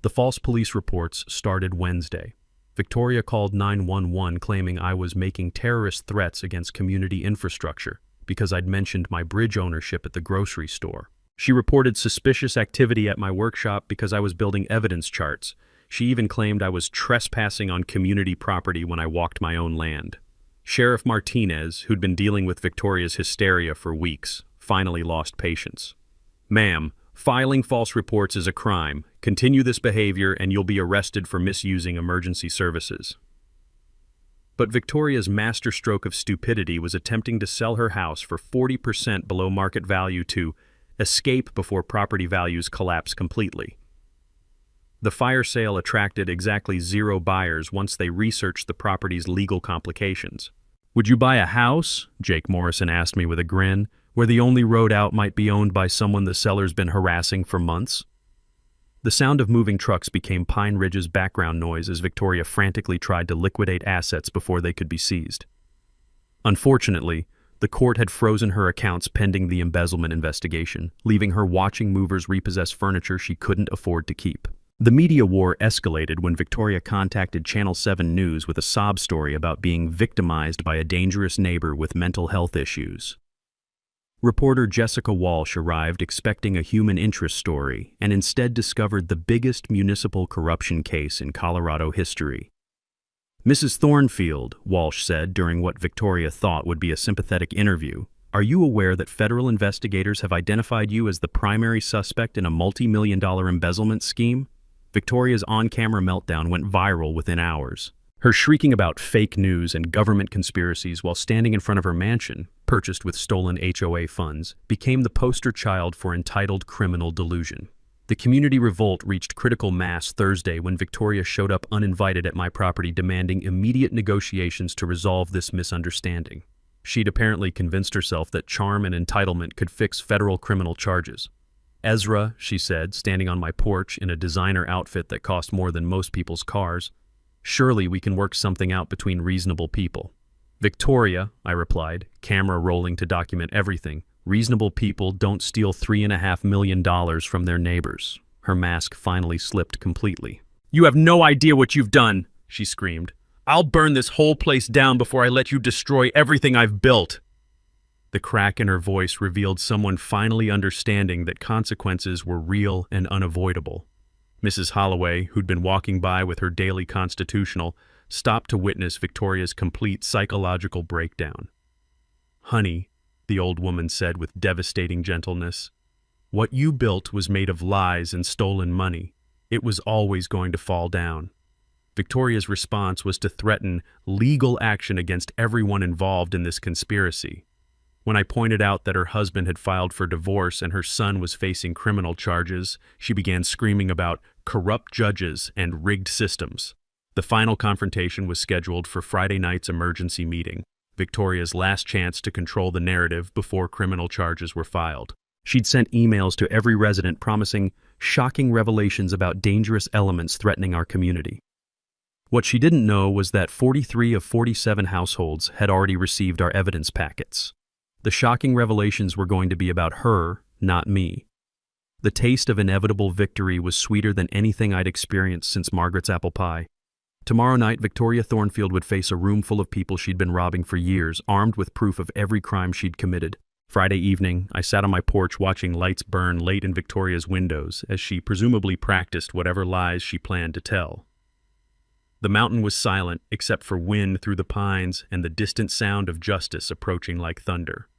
Speaker 1: The false police reports started Wednesday. Victoria called 911 claiming I was making terrorist threats against community infrastructure because I'd mentioned my bridge ownership at the grocery store. She reported suspicious activity at my workshop because I was building evidence charts. She even claimed I was trespassing on community property when I walked my own land. Sheriff Martinez, who'd been dealing with Victoria's hysteria for weeks, finally lost patience. "Ma'am, filing false reports is a crime. Continue this behavior and you'll be arrested for misusing emergency services." But Victoria's masterstroke of stupidity was attempting to sell her house for 40% below market value to escape before property values collapse completely. The fire sale attracted exactly 0 buyers once they researched the property's legal complications. "Would you buy a house?" Jake Morrison asked me with a grin, "where the only road out might be owned by someone the seller's been harassing for months?" The sound of moving trucks became Pine Ridge's background noise as Victoria frantically tried to liquidate assets before they could be seized. Unfortunately, the court had frozen her accounts pending the embezzlement investigation, leaving her watching movers repossess furniture she couldn't afford to keep. The media war escalated when Victoria contacted Channel 7 News with a sob story about being victimized by a dangerous neighbor with mental health issues. Reporter Jessica Walsh arrived expecting a human interest story and instead discovered the biggest municipal corruption case in Colorado history. Mrs. Thornfield, Walsh said during what Victoria thought would be a sympathetic interview, are you aware that federal investigators have identified you as the primary suspect in a multi-million-dollar embezzlement scheme? Victoria's on-camera meltdown went viral within hours. Her shrieking about fake news and government conspiracies while standing in front of her mansion, purchased with stolen HOA funds, became the poster child for entitled criminal delusion. The community revolt reached critical mass Thursday when Victoria showed up uninvited at my property demanding immediate negotiations to resolve this misunderstanding. She'd apparently convinced herself that charm and entitlement could fix federal criminal charges. Ezra, she said, standing on my porch in a designer outfit that cost more than most people's cars, surely we can work something out between reasonable people. Victoria, I replied, camera rolling to document everything. Reasonable people don't steal $3.5 million from their neighbors. Her mask finally slipped completely. You have no idea what you've done, she screamed. I'll burn this whole place down before I let you destroy everything I've built. The crack in her voice revealed someone finally understanding that consequences were real and unavoidable. Mrs. Holloway, who'd been walking by with her daily constitutional, stopped to witness Victoria's complete psychological breakdown. Honey, the old woman said with devastating gentleness, what you built was made of lies and stolen money. It was always going to fall down. Victoria's response was to threaten legal action against everyone involved in this conspiracy. When I pointed out that her husband had filed for divorce and her son was facing criminal charges, she began screaming about corrupt judges and rigged systems. The final confrontation was scheduled for Friday night's emergency meeting, Victoria's last chance to control the narrative before criminal charges were filed. She'd sent emails to every resident promising shocking revelations about dangerous elements threatening our community. What she didn't know was that 43 of 47 households had already received our evidence packets. The shocking revelations were going to be about her, not me. The taste of inevitable victory was sweeter than anything I'd experienced since Margaret's apple pie. Tomorrow night, Victoria Thornfield would face a room full of people she'd been robbing for years, armed with proof of every crime she'd committed. Friday evening, I sat on my porch watching lights burn late in Victoria's windows as she presumably practiced whatever lies she planned to tell. The mountain was silent except for wind through the pines and the distant sound of justice approaching like thunder.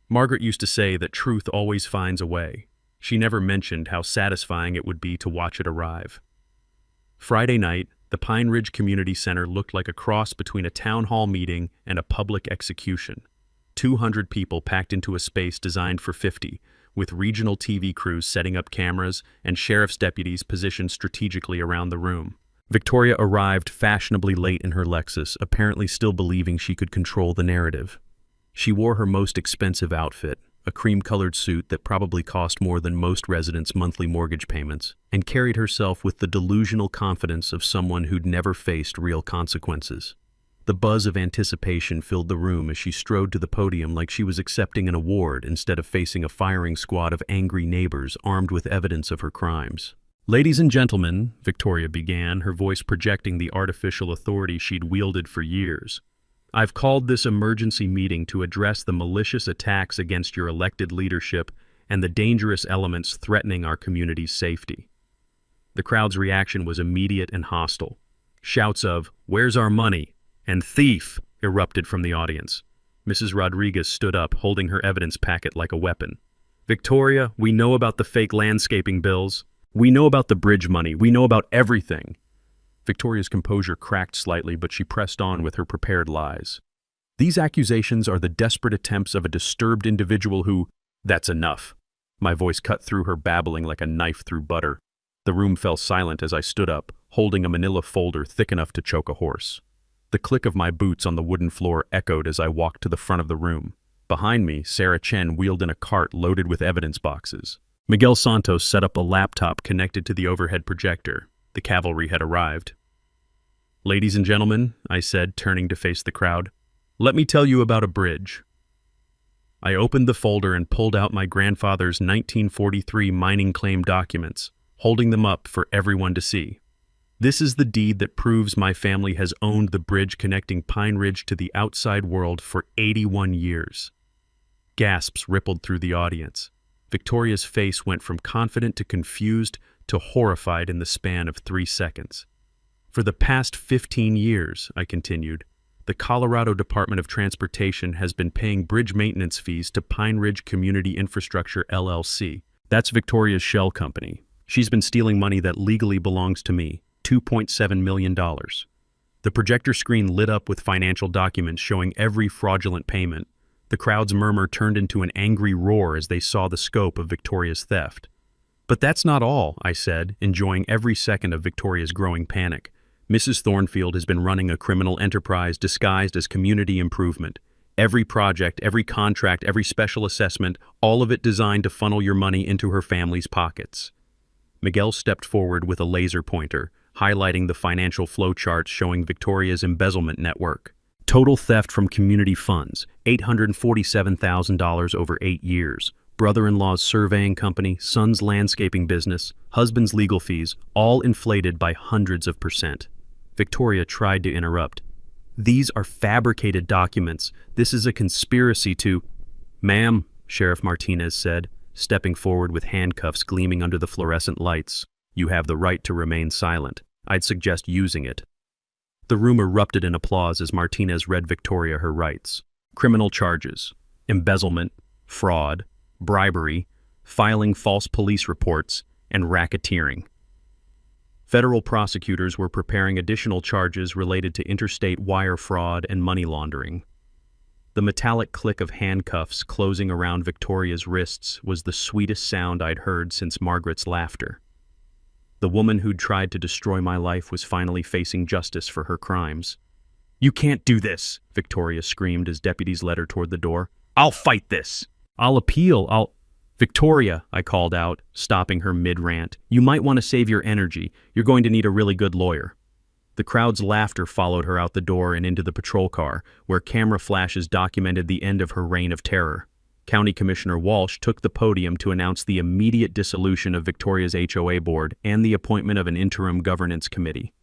Speaker 1: Margaret used to say that truth always finds a way. She never mentioned how satisfying it would be to watch it arrive. Friday night, the Pine Ridge Community Center looked like a cross between a town hall meeting and a public execution. 200 people packed into a space designed for 50, with regional TV crews setting up cameras and sheriff's deputies positioned strategically around the room. Victoria arrived fashionably late in her Lexus, apparently still believing she could control the narrative. She wore her most expensive outfit, a cream-colored suit that probably cost more than most residents' monthly mortgage payments, and carried herself with the delusional confidence of someone who'd never faced real consequences. The buzz of anticipation filled the room as she strode to the podium like she was accepting an award instead of facing a firing squad of angry neighbors armed with evidence of her crimes. Ladies and gentlemen, Victoria began, her voice projecting the artificial authority she'd wielded for years. I've called this emergency meeting to address the malicious attacks against your elected leadership and the dangerous elements threatening our community's safety. The crowd's reaction was immediate and hostile. Shouts of, "Where's our money?" and "Thief!" erupted from the audience. Mrs. Rodriguez stood up, holding her evidence packet like a weapon. Victoria, we know about the fake landscaping bills. We know about the bridge money. We know about everything. Victoria's composure cracked slightly, but she pressed on with her prepared lies. These accusations are the desperate attempts of a disturbed individual who— That's enough. My voice cut through her babbling like a knife through butter. The room fell silent as I stood up, holding a manila folder thick enough to choke a horse. The click of my boots on the wooden floor echoed as I walked to the front of the room. Behind me, Sarah Chen wheeled in a cart loaded with evidence boxes. Miguel Santos set up a laptop connected to the overhead projector. The cavalry had arrived. Ladies and gentlemen, I said, turning to face the crowd, let me tell you about a bridge. I opened the folder and pulled out my grandfather's 1943 mining claim documents, holding them up for everyone to see. This is the deed that proves my family has owned the bridge connecting Pine Ridge to the outside world for 81 years. Gasps rippled through the audience. Victoria's face went from confident to confused to horrified in the span of 3 seconds. For the past 15 years, I continued, the Colorado Department of Transportation has been paying bridge maintenance fees to Pine Ridge Community Infrastructure LLC. That's Victoria's shell company. She's been stealing money that legally belongs to me, $2.7 million. The projector screen lit up with financial documents showing every fraudulent payment. The crowd's murmur turned into an angry roar as they saw the scope of Victoria's theft. But that's not all, I said, enjoying every second of Victoria's growing panic. Mrs. Thornfield has been running a criminal enterprise disguised as community improvement. Every project, every contract, every special assessment, all of it designed to funnel your money into her family's pockets. Miguel stepped forward with a laser pointer, highlighting the financial flowcharts showing Victoria's embezzlement network. Total theft from community funds, $847,000 over 8 years. Brother-in-law's surveying company, son's landscaping business, husband's legal fees, all inflated by hundreds of %. Victoria tried to interrupt. These are fabricated documents. This is a conspiracy to... Ma'am, Sheriff Martinez said, stepping forward with handcuffs gleaming under the fluorescent lights. You have the right to remain silent. I'd suggest using it. The room erupted in applause as Martinez read Victoria her rights. Criminal charges, embezzlement, fraud, bribery, filing false police reports, and racketeering. Federal prosecutors were preparing additional charges related to interstate wire fraud and money laundering. The metallic click of handcuffs closing around Victoria's wrists was the sweetest sound I'd heard since Margaret's laughter. The woman who'd tried to destroy my life was finally facing justice for her crimes. "You can't do this," Victoria screamed as deputies led her toward the door. "I'll fight this. I'll appeal. Victoria," I called out, stopping her mid-rant. "You might want to save your energy. You're going to need a really good lawyer." The crowd's laughter followed her out the door and into the patrol car, where camera flashes documented the end of her reign of terror. County Commissioner Walsh took the podium to announce the immediate dissolution of Victoria's HOA board and the appointment of an interim governance committee.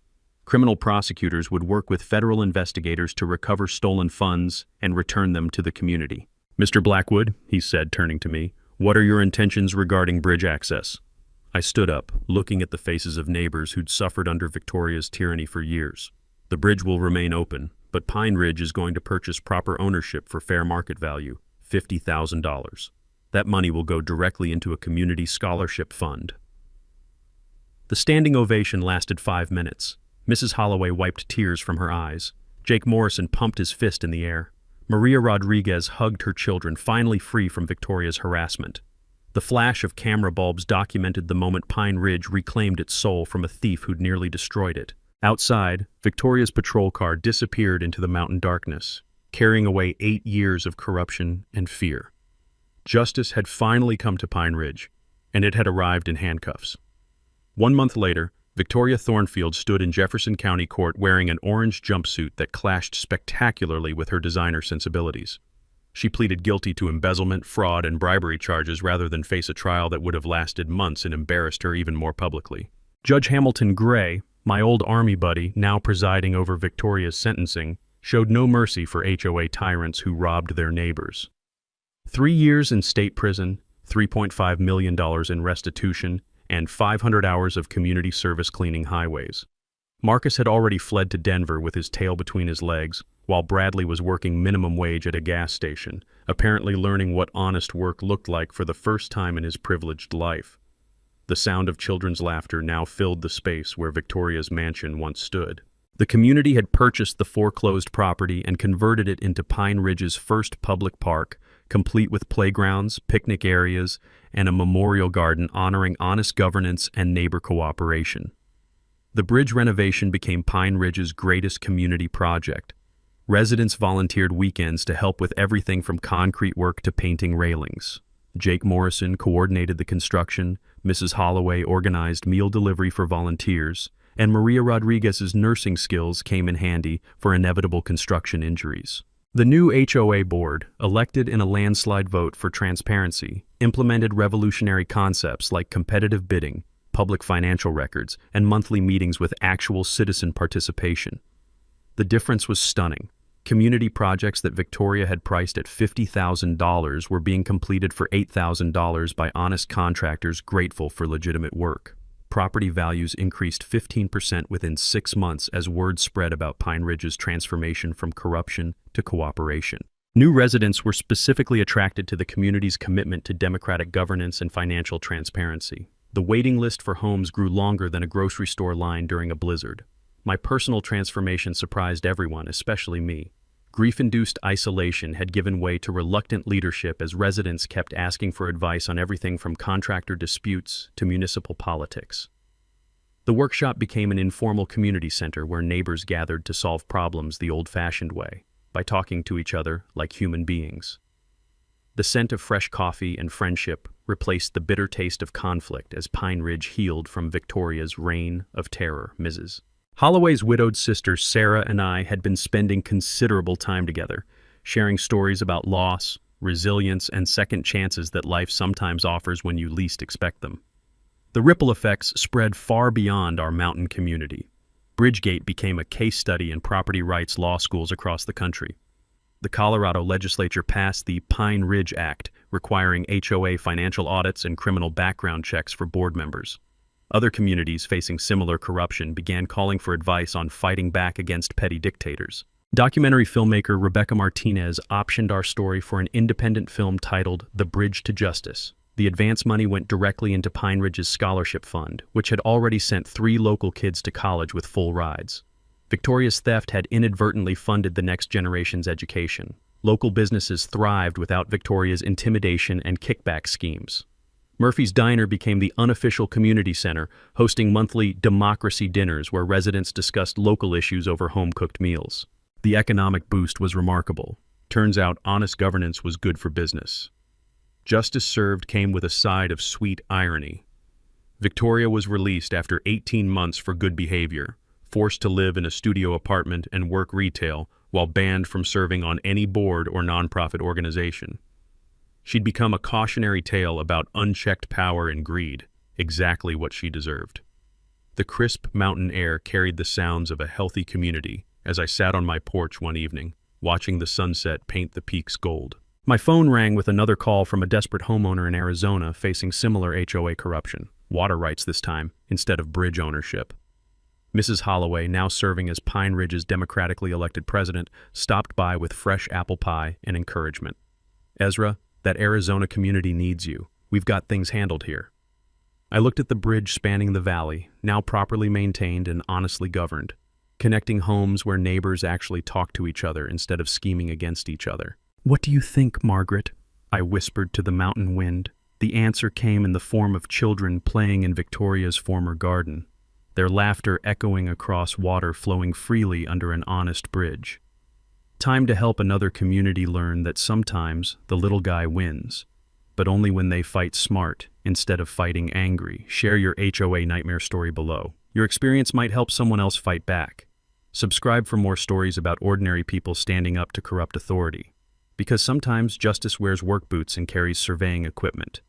Speaker 1: Criminal prosecutors would work with federal investigators to recover stolen funds and return them to the community. "Mr. Blackwood," he said, turning to me, "what are your intentions regarding bridge access?" I stood up, looking at the faces of neighbors who'd suffered under Victoria's tyranny for years. "The bridge will remain open, but Pine Ridge is going to purchase proper ownership for fair market value, $50,000. That money will go directly into a community scholarship fund." The standing ovation lasted 5 minutes. Mrs. Holloway wiped tears from her eyes. Jake Morrison pumped his fist in the air. Maria Rodriguez hugged her children, finally free from Victoria's harassment. The flash of camera bulbs documented the moment Pine Ridge reclaimed its soul from a thief who'd nearly destroyed it. Outside, Victoria's patrol car disappeared into the mountain darkness, carrying away 8 years of corruption and fear. Justice had finally come to Pine Ridge, and it had arrived in handcuffs. 1 month later, Victoria Thornfield stood in Jefferson County Court wearing an orange jumpsuit that clashed spectacularly with her designer sensibilities. She pleaded guilty to embezzlement, fraud, and bribery charges rather than face a trial that would have lasted months and embarrassed her even more publicly. Judge Hamilton Gray, my old Army buddy, now presiding over Victoria's sentencing, showed no mercy for HOA tyrants who robbed their neighbors. 3 years in state prison, $3.5 million in restitution, and 500 hours of community service cleaning highways. Marcus had already fled to Denver with his tail between his legs, while Bradley was working minimum wage at a gas station, apparently learning what honest work looked like for the first time in his privileged life. The sound of children's laughter now filled the space where Victoria's mansion once stood. The community had purchased the foreclosed property and converted it into Pine Ridge's first public park, complete with playgrounds, picnic areas, and a memorial garden honoring honest governance and neighbor cooperation. The bridge renovation became Pine Ridge's greatest community project. Residents volunteered weekends to help with everything from concrete work to painting railings. Jake Morrison coordinated the construction, Mrs. Holloway organized meal delivery for volunteers, and Maria Rodriguez's nursing skills came in handy for inevitable construction injuries. The new HOA board, elected in a landslide vote for transparency, implemented revolutionary concepts like competitive bidding, public financial records, and monthly meetings with actual citizen participation. The difference was stunning. Community projects that Victoria had priced at $50,000 were being completed for $8,000 by honest contractors grateful for legitimate work. Property values increased 15% within 6 months as word spread about Pine Ridge's transformation from corruption to cooperation. New residents were specifically attracted to the community's commitment to democratic governance and financial transparency. The waiting list for homes grew longer than a grocery store line during a blizzard. My personal transformation surprised everyone, especially me. Grief-induced isolation had given way to reluctant leadership as residents kept asking for advice on everything from contractor disputes to municipal politics. The workshop became an informal community center where neighbors gathered to solve problems the old-fashioned way, by talking to each other like human beings. The scent of fresh coffee and friendship replaced the bitter taste of conflict as Pine Ridge healed from Victoria's reign of terror. Mrs. Holloway's widowed sister Sarah and I had been spending considerable time together, sharing stories about loss, resilience, and second chances that life sometimes offers when you least expect them. The ripple effects spread far beyond our mountain community. Bridgegate became a case study in property rights law schools across the country. The Colorado legislature passed the Pine Ridge Act, requiring HOA financial audits and criminal background checks for board members. Other communities facing similar corruption began calling for advice on fighting back against petty dictators. Documentary filmmaker Rebecca Martinez optioned our story for an independent film titled The Bridge to Justice. The advance money went directly into Pine Ridge's scholarship fund, which had already sent 3 local kids to college with full rides. Victoria's theft had inadvertently funded the next generation's education. Local businesses thrived without Victoria's intimidation and kickback schemes. Murphy's Diner became the unofficial community center, hosting monthly democracy dinners where residents discussed local issues over home-cooked meals. The economic boost was remarkable. Turns out honest governance was good for business. Justice served came with a side of sweet irony. Victoria was released after 18 months for good behavior, forced to live in a studio apartment and work retail while banned from serving on any board or nonprofit organization. She'd become a cautionary tale about unchecked power and greed, exactly what she deserved. The crisp mountain air carried the sounds of a healthy community as I sat on my porch one evening, watching the sunset paint the peaks gold. My phone rang with another call from a desperate homeowner in Arizona facing similar HOA corruption, water rights this time, instead of bridge ownership. Mrs. Holloway, now serving as Pine Ridge's democratically elected president, stopped by with fresh apple pie and encouragement. "Ezra, that Arizona community needs you. We've got things handled here." I looked at the bridge spanning the valley, now properly maintained and honestly governed, connecting homes where neighbors actually talk to each other instead of scheming against each other. "What do you think, Margaret?" I whispered to the mountain wind. The answer came in the form of children playing in Victoria's former garden, their laughter echoing across water flowing freely under an honest bridge. Time to help another community learn that sometimes the little guy wins, but only when they fight smart instead of fighting angry. Share your HOA nightmare story below. Your experience might help someone else fight back. Subscribe for more stories about ordinary people standing up to corrupt authority. Because sometimes justice wears work boots and carries surveying equipment.